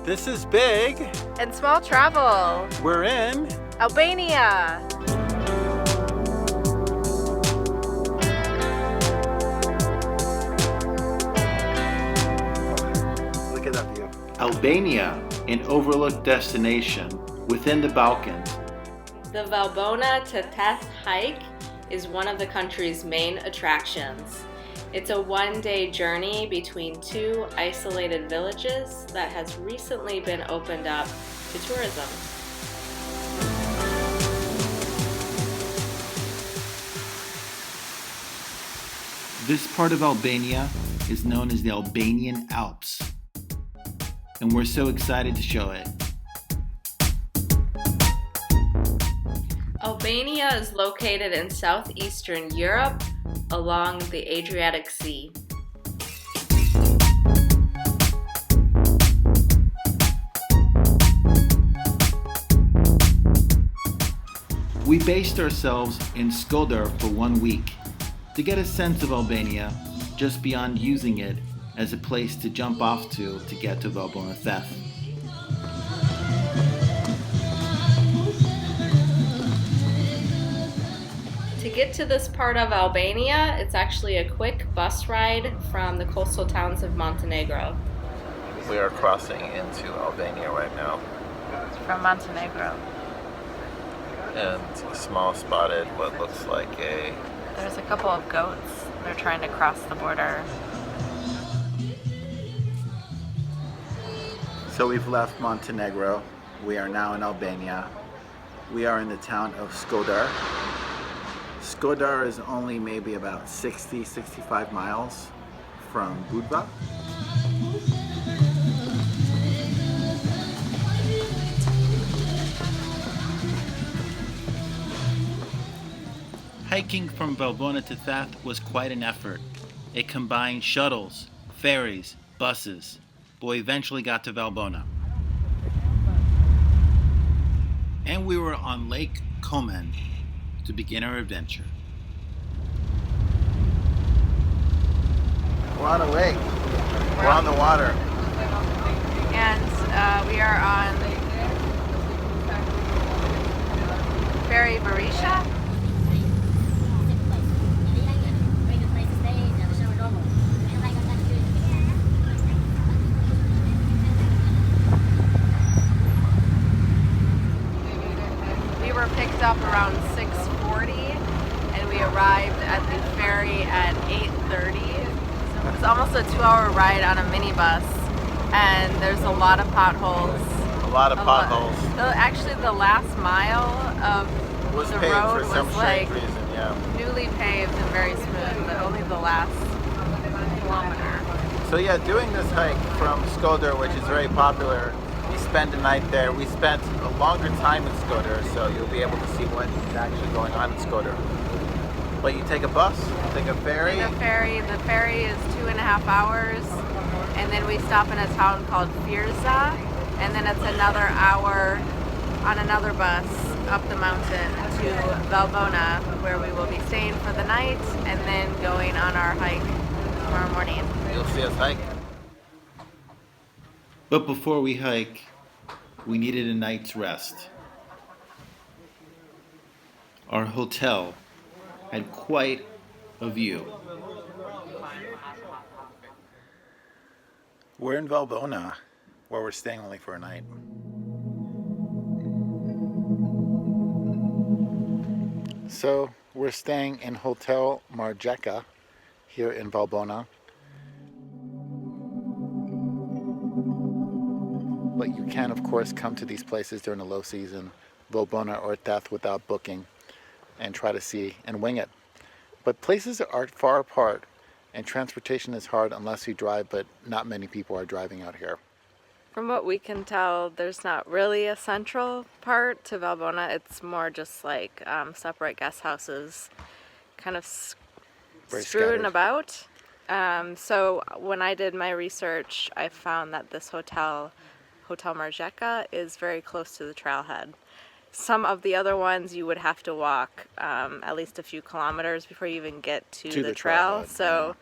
This is Big and Small Travel. We're in Albania. Look at that view. Albania, an overlooked destination within the Balkans. The Valbona to Theth hike is one of the country's main attractions. It's a one-day journey between two isolated villages that has recently been opened up to tourism. This part of Albania is known as the Albanian Alps, and we're so excited to show it. Albania is located in southeastern Europe along the Adriatic Sea. We based ourselves in Shkoder for 1 week to get a sense of Albania just beyond using it as a place to jump off to get to Valbona Theth. To get to this part of Albania, it's actually a quick bus ride from the coastal towns of Montenegro. We are crossing into Albania right now, From Montenegro. and small spotted what looks like a There's a couple of goats. They're trying to cross the border. So we've left Montenegro. We are now in Albania. We are in the town of Shkoder. Shkoder is only maybe about 65 miles from Budva. Hiking from Valbona to Theth was quite an effort. It combined shuttles, ferries, buses, but we eventually got to Valbona. And we were on Lake Komen to begin our adventure. We're on a lake. We're on the water. And we are on Ferry Barisha. We were picked up around 6:40 and we arrived at the ferry at 8:30. So it's almost a 2-hour ride on a minibus, and there's a lot of potholes. a lot of potholes. Actually, the last mile of Was the paved road for some was strange like reason, yeah. newly paved and very smooth, but only the last kilometer. So yeah, doing this hike from Shkoder, which is very popular, we spend a night there. We spent a longer time in Shkoder, so you'll be able to see what is actually going on in Shkoder. But you take a bus, you take a ferry. The ferry is 2.5 hours, and then we stop in a town called Firza, and then it's another hour on another bus up the mountain to Valbona, where we will be staying for the night and then going on our hike tomorrow morning. You'll see us hike. But before we hike, we needed a night's rest. Our hotel had quite a view. We're in Valbona, where we're staying only for a night. So we're staying in Hotel Marjeka here in Valbona. But you can, of course, come to these places during the low season, Valbona or Theth, without booking and try to see and wing it. But places are far apart and transportation is hard unless you drive, but not many people are driving out here. From what we can tell, there's not really a central part to Valbona. It's more just like separate guest houses kind of Very strewn scattered. about. So when I did my research, I found that this Hotel Marjeka, is very close to the trailhead. Some of the other ones you would have to walk at least a few kilometers before you even get to the trail. trailhead, So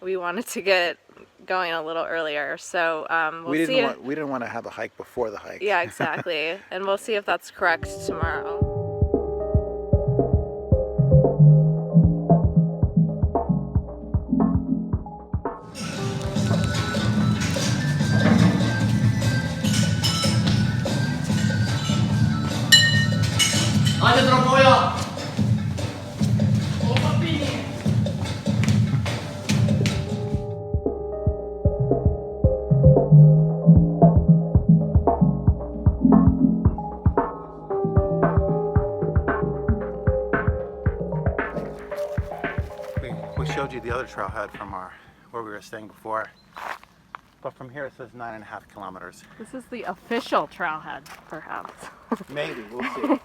we wanted to get going a little earlier. So we we'll see. We didn't want to have a hike before the hike. Yeah, exactly. And we'll see if that's correct tomorrow. We showed you the other trailhead from where we were staying before, but from here it says 9.5 kilometers. This is the official trailhead, perhaps. Maybe, we'll see.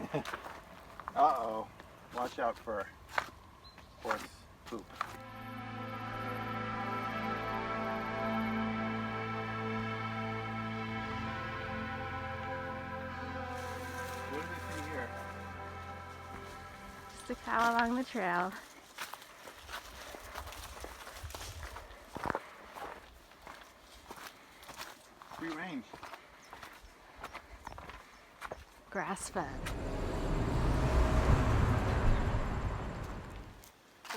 Uh-oh, watch out for horse poop. What do we see here? Just a cow along the trail. Free range. Grass-fed.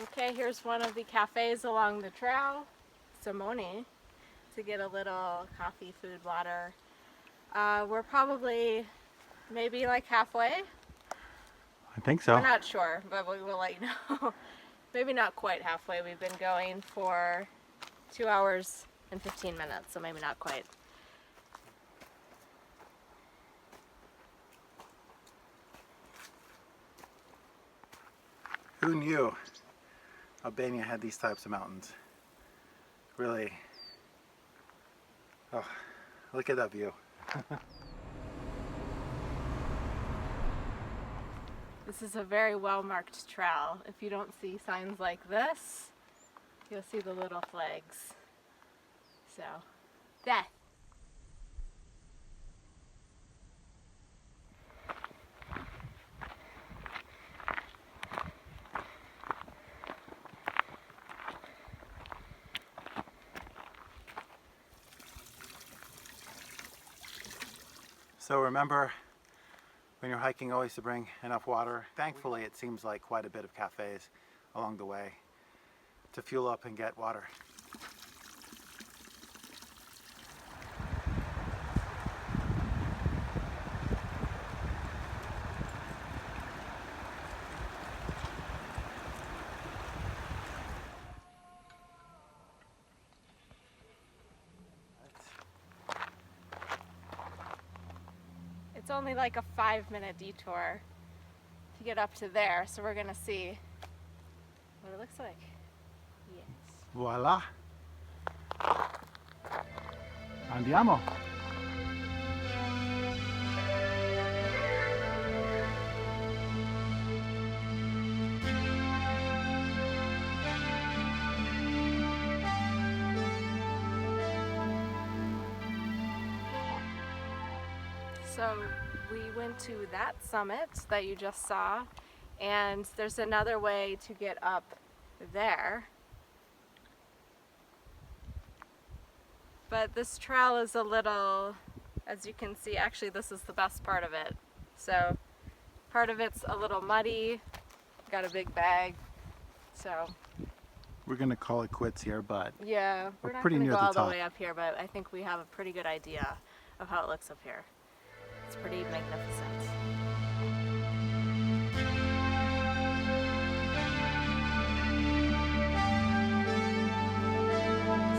Okay, here's one of the cafes along the trail, Simone, to get a little coffee, food, water. We're probably maybe like halfway. I think so. We're not sure, but we will let you know. Maybe not quite halfway. We've been going for 2 hours and 15 minutes, so maybe not quite. Who knew Albania had these types of mountains? Really. Oh, look at that view. This is a very well-marked trail. If you don't see signs like this, you'll see the little flags. So, Theth. So remember, when you're hiking, always to bring enough water. Thankfully, it seems like quite a bit of cafes along the way to fuel up and get water. It's only like a 5-minute detour to get up to there, so we're gonna see what it looks like. Yes. Voila! Andiamo! So we went to that summit that you just saw, and there's another way to get up there. But this trail is a little, as you can see, actually this is the best part of it. So part of it's a little muddy, got a big bag, so. We're gonna call it quits here, but Yeah, we're not pretty gonna near go the all the top. way up here, but I think we have a pretty good idea of how it looks up here. It's pretty magnificent.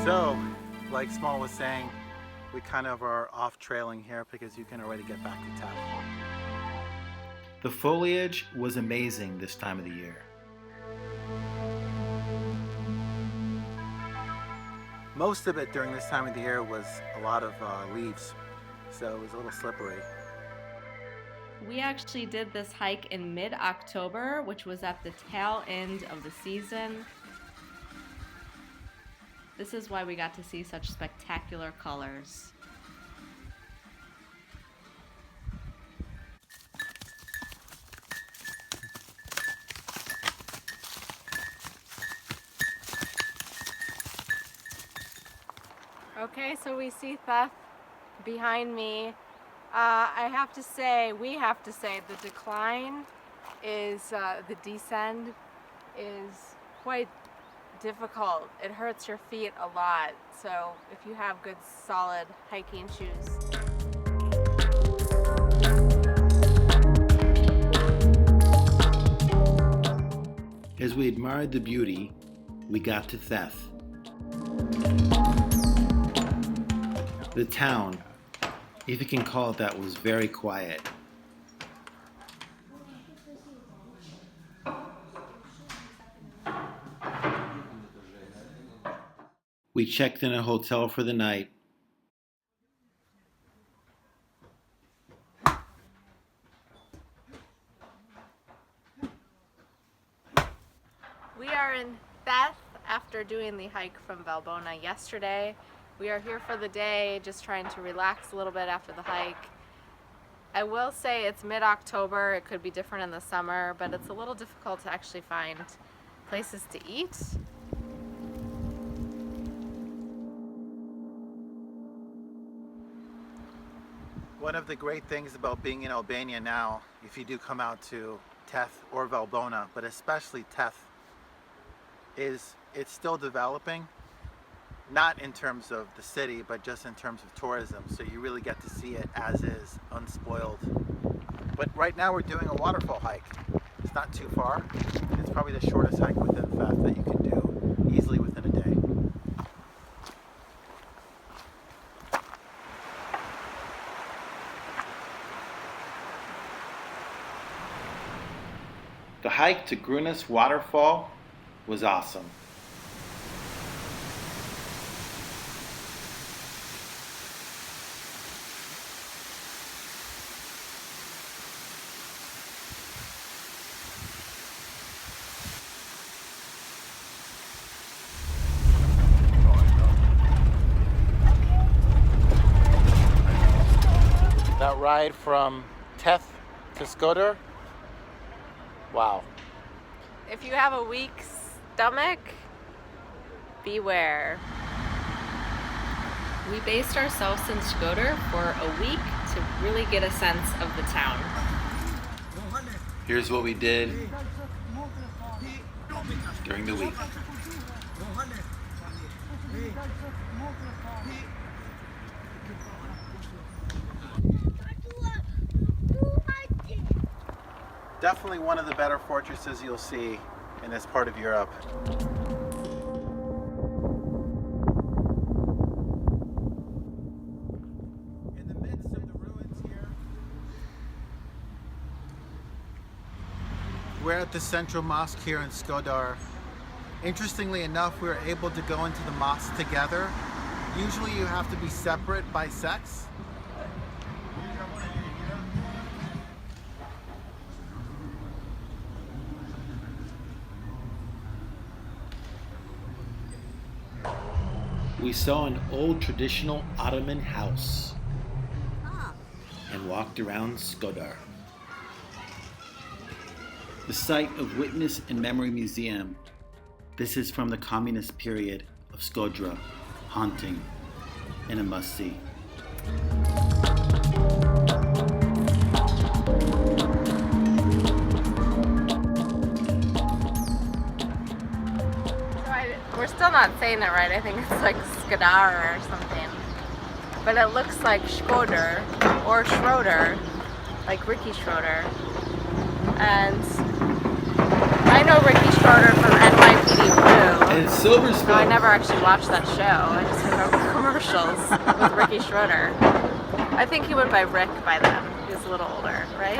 So, like Small was saying, we kind of are off trailing here because you can already get back to Theth. The foliage was amazing this time of the year. Most of it during this time of the year was a lot of leaves, so it was a little slippery. We actually did this hike in mid-October, which was at the tail end of the season. This is why we got to see such spectacular colors. Okay, so we see Theth behind me. I have to say, we have to say, the decline is, the descend is quite difficult. It hurts your feet a lot, so if you have good solid hiking shoes. As we admired the beauty, we got to Theth. The town, if you can call it that, was very quiet. We checked in a hotel for the night. We are in Theth after doing the hike from Valbona yesterday. We are here for the day, just trying to relax a little bit after the hike. I will say it's mid-October, it could be different in the summer, but it's a little difficult to actually find places to eat. One of the great things about being in Albania now, if you do come out to Theth or Valbona, but especially Theth, is it's still developing, not in terms of the city, but just in terms of tourism. So you really get to see it as is, unspoiled. But right now we're doing a waterfall hike. It's not too far. It's probably the shortest hike within Theth that you can do easily within a day. The hike to Grunas Waterfall was awesome. That ride from Theth to Shkoder, wow. If you have a weak stomach, beware. We based ourselves in Shkoder for a week to really get a sense of the town. Here's what we did during the week. Definitely one of the better fortresses you'll see in this part of Europe. In the midst of the ruins here, we're at the central mosque here in Shkoder. Interestingly enough, we were able to go into the mosque together. Usually you have to be separate by sex. We saw an old traditional Ottoman house and walked around Shkoder. The site of Witness and Memory Museum. This is from the communist period of Shkoder, haunting and a must-see. We're still not saying it right. I think it's like Shkoder or something. But it looks like Shkoder or Schroeder, like Ricky Schroeder. And I know Ricky Schroeder from NYPD Blue. And Silver So I never actually watched that show. I just remember commercials with Ricky Schroeder. I think he went by Rick by then. He was a little older, right?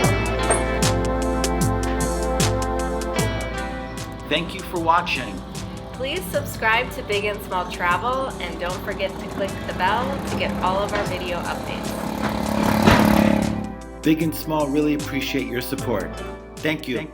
Thank you for watching. Please subscribe to Big and Small Travel and don't forget to click the bell to get all of our video updates. Big and Small really appreciate your support. Thank you.